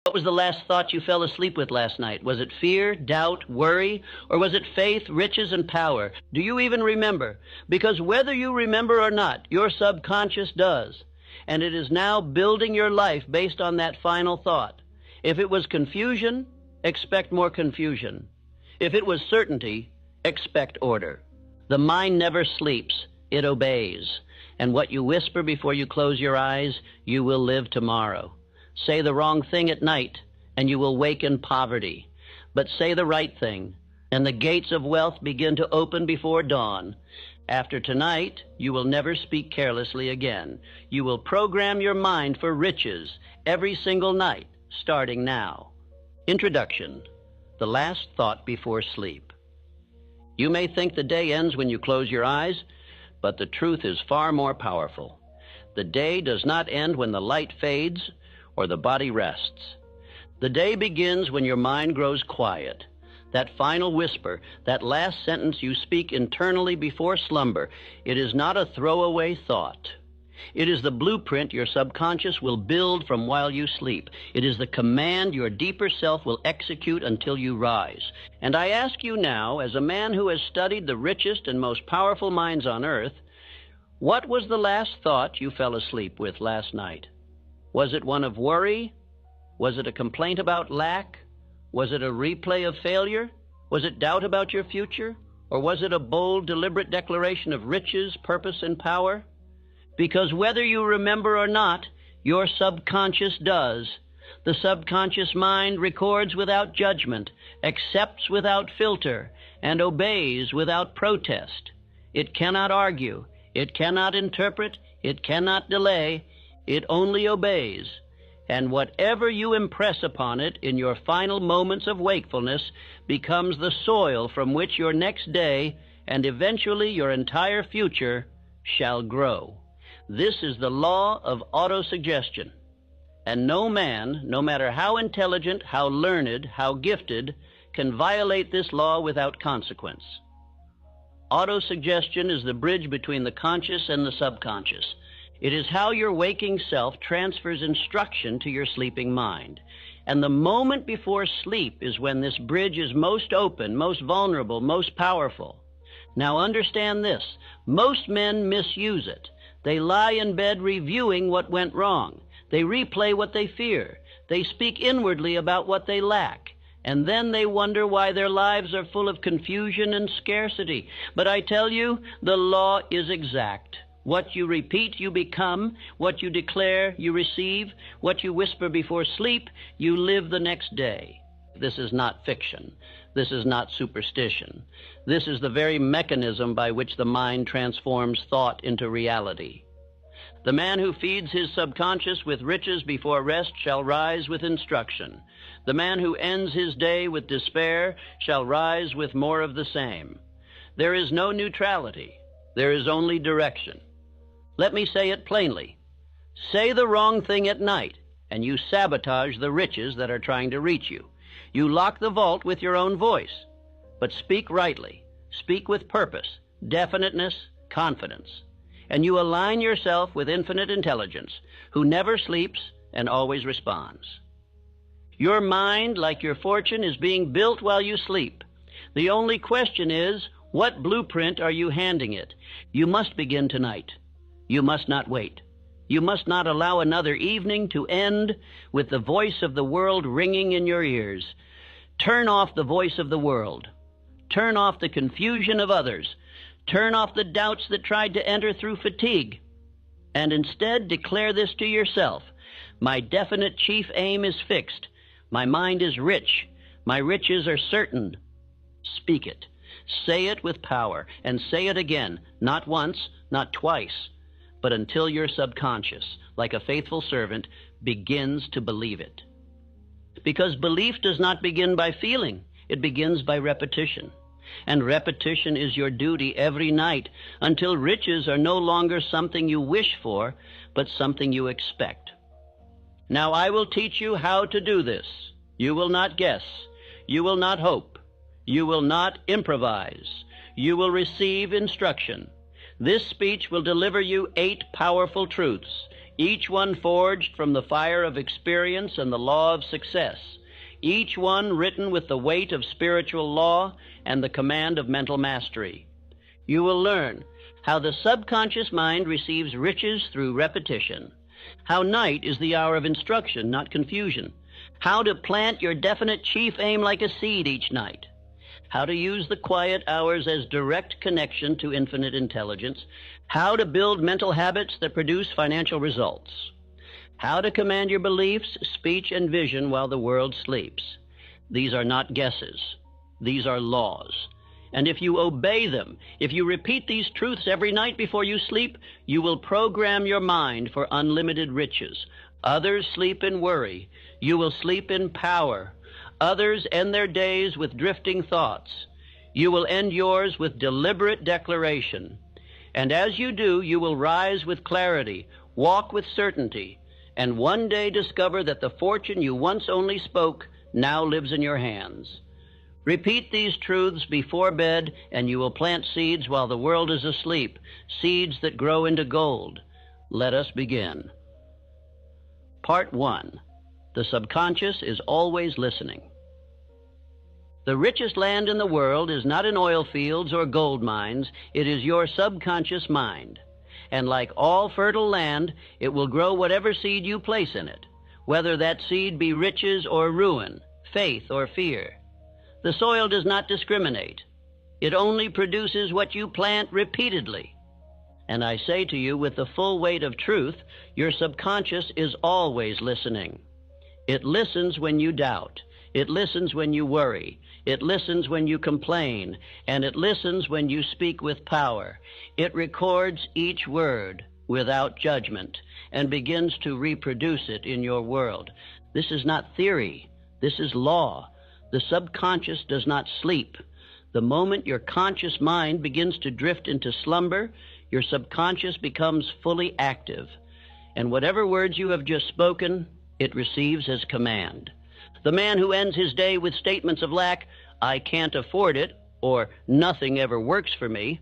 What was the last thought you fell asleep with last night? Was it fear, doubt, worry, or was it faith, riches, and power? Do you even remember? Because whether you remember or not, your subconscious does. And it is now building your life based on that final thought. If it was confusion, expect more confusion. If it was certainty, expect order. The mind never sleeps. It obeys. And what you whisper before you close your eyes, you will live tomorrow. Say the wrong thing at night, and you will wake in poverty. But say the right thing, and the gates of wealth begin to open before dawn. After tonight, you will never speak carelessly again. You will program your mind for riches every single night, starting now. Introduction: the last thought before sleep. You may think the day ends when you close your eyes, but the truth is far more powerful. The day does not end when the light fades or the body rests. The day begins when your mind grows quiet. That final whisper, that last sentence you speak internally before slumber, it is not a throwaway thought. It is the blueprint your subconscious will build from while you sleep. It is the command your deeper self will execute until you rise. And I ask you now, as a man who has studied the richest and most powerful minds on earth, what was the last thought you fell asleep with last night? Was it one of worry? Was it a complaint about lack? Was it a replay of failure? Was it doubt about your future? Or was it a bold, deliberate declaration of riches, purpose, and power? Because whether you remember or not, your subconscious does. The subconscious mind records without judgment, accepts without filter, and obeys without protest. It cannot argue, it cannot interpret, it cannot delay, it only obeys. And whatever you impress upon it in your final moments of wakefulness becomes the soil from which your next day, and eventually your entire future, shall grow. This is the law of autosuggestion. And no man, no matter how intelligent, how learned, how gifted, can violate this law without consequence. Autosuggestion is the bridge between the conscious and the subconscious. It is how your waking self transfers instruction to your sleeping mind. And the moment before sleep is when this bridge is most open, most vulnerable, most powerful. Now understand this. Most men misuse it. They lie in bed reviewing what went wrong. They replay what they fear. They speak inwardly about what they lack. And then they wonder why their lives are full of confusion and scarcity. But I tell you, the law is exact. What you repeat, you become. What you declare, you receive. What you whisper before sleep, you live the next day. This is not fiction. This is not superstition. This is the very mechanism by which the mind transforms thought into reality. The man who feeds his subconscious with riches before rest shall rise with instruction. The man who ends his day with despair shall rise with more of the same. There is no neutrality. There is only direction. Let me say it plainly. Say the wrong thing at night, and you sabotage the riches that are trying to reach you. You lock the vault with your own voice. But speak rightly. Speak with purpose, definiteness, confidence. And you align yourself with infinite intelligence, who never sleeps and always responds. Your mind, like your fortune, is being built while you sleep. The only question is, what blueprint are you handing it? You must begin tonight. You must not wait. You must not allow another evening to end with the voice of the world ringing in your ears. Turn off the voice of the world. Turn off the confusion of others. Turn off the doubts that tried to enter through fatigue. And instead declare this to yourself. My definite chief aim is fixed. My mind is rich. My riches are certain. Speak it. Say it with power, and say it again, not once, not twice, but until your subconscious, like a faithful servant, begins to believe it. Because belief does not begin by feeling, it begins by repetition. And repetition is your duty every night until riches are no longer something you wish for, but something you expect. Now I will teach you how to do this. You will not guess. You will not hope. You will not improvise. You will receive instruction. This speech will deliver you 8 powerful truths, each one forged from the fire of experience and the law of success, each one written with the weight of spiritual law and the command of mental mastery. You will learn how the subconscious mind receives riches through repetition, how night is the hour of instruction, not confusion, how to plant your definite chief aim like a seed each night, how to use the quiet hours as direct connection to infinite intelligence, how to build mental habits that produce financial results, how to command your beliefs, speech, and vision while the world sleeps. These are not guesses. These are laws. And if you obey them, if you repeat these truths every night before you sleep, you will program your mind for unlimited riches. Others sleep in worry. You will sleep in power. Others end their days with drifting thoughts. You will end yours with deliberate declaration. And as you do, you will rise with clarity, walk with certainty, and one day discover that the fortune you once only spoke now lives in your hands. Repeat these truths before bed, and you will plant seeds while the world is asleep, seeds that grow into gold. Let us begin. Part 1. The subconscious is always listening. The richest land in the world is not in oil fields or gold mines. It is your subconscious mind. And like all fertile land, it will grow whatever seed you place in it, whether that seed be riches or ruin, faith or fear. The soil does not discriminate. It only produces what you plant repeatedly. And I say to you with the full weight of truth, your subconscious is always listening. It listens when you doubt. It listens when you worry. It listens when you complain. And it listens when you speak with power. It records each word without judgment and begins to reproduce it in your world. This is not theory. This is law. The subconscious does not sleep. The moment your conscious mind begins to drift into slumber, your subconscious becomes fully active. And whatever words you have just spoken, it receives as command. The man who ends his day with statements of lack, "I can't afford it," or "nothing ever works for me,"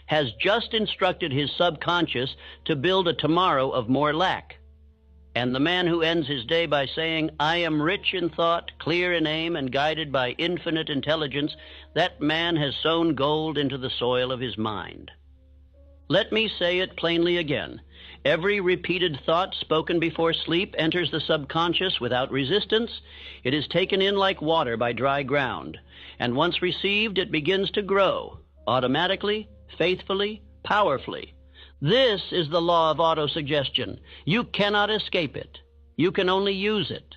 has just instructed his subconscious to build a tomorrow of more lack. And the man who ends his day by saying, "I am rich in thought, clear in aim, and guided by infinite intelligence," that man has sown gold into the soil of his mind. Let me say it plainly again. Every repeated thought spoken before sleep enters the subconscious without resistance. It is taken in like water by dry ground. And once received, it begins to grow, automatically, faithfully, powerfully. This is the law of autosuggestion. You cannot escape it. You can only use it.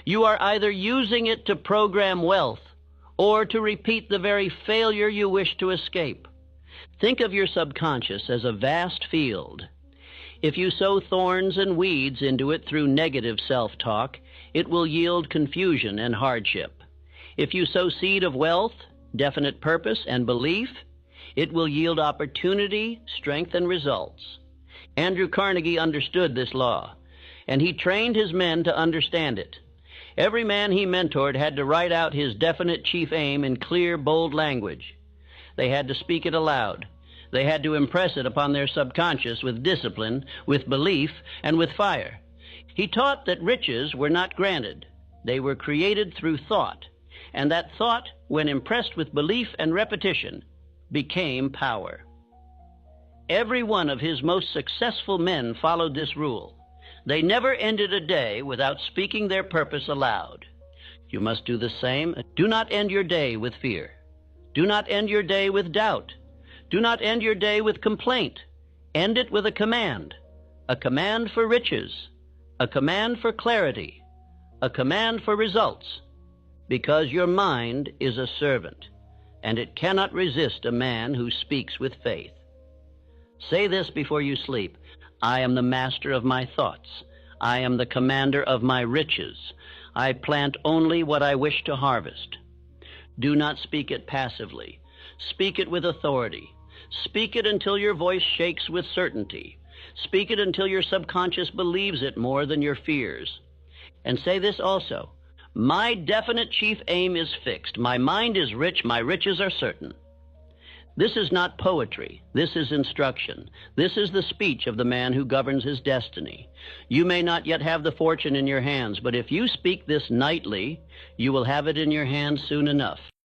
You are either using it to program wealth or to repeat the very failure you wish to escape. Think of your subconscious as a vast field. If you sow thorns and weeds into it through negative self-talk, it will yield confusion and hardship. If you sow seed of wealth, definite purpose, and belief, it will yield opportunity, strength, and results. Andrew Carnegie understood this law, and he trained his men to understand it. Every man he mentored had to write out his definite chief aim in clear, bold language. They had to speak it aloud. They had to impress it upon their subconscious with discipline, with belief, and with fire. He taught that riches were not granted. They were created through thought, and that thought, when impressed with belief and repetition, became power. Every one of his most successful men followed this rule. They never ended a day without speaking their purpose aloud. You must do the same. Do not end your day with fear. Do not end your day with doubt. Do not end your day with complaint. End it with a command for riches, a command for clarity, a command for results, because your mind is a servant, and it cannot resist a man who speaks with faith. Say this before you sleep: I am the master of my thoughts. I am the commander of my riches. I plant only what I wish to harvest. Do not speak it passively. Speak it with authority. Speak it until your voice shakes with certainty. Speak it until your subconscious believes it more than your fears. And say this also: my definite chief aim is fixed. My mind is rich. My riches are certain. This is not poetry. This is instruction. This is the speech of the man who governs his destiny. You may not yet have the fortune in your hands, but if you speak this nightly, you will have it in your hands soon enough.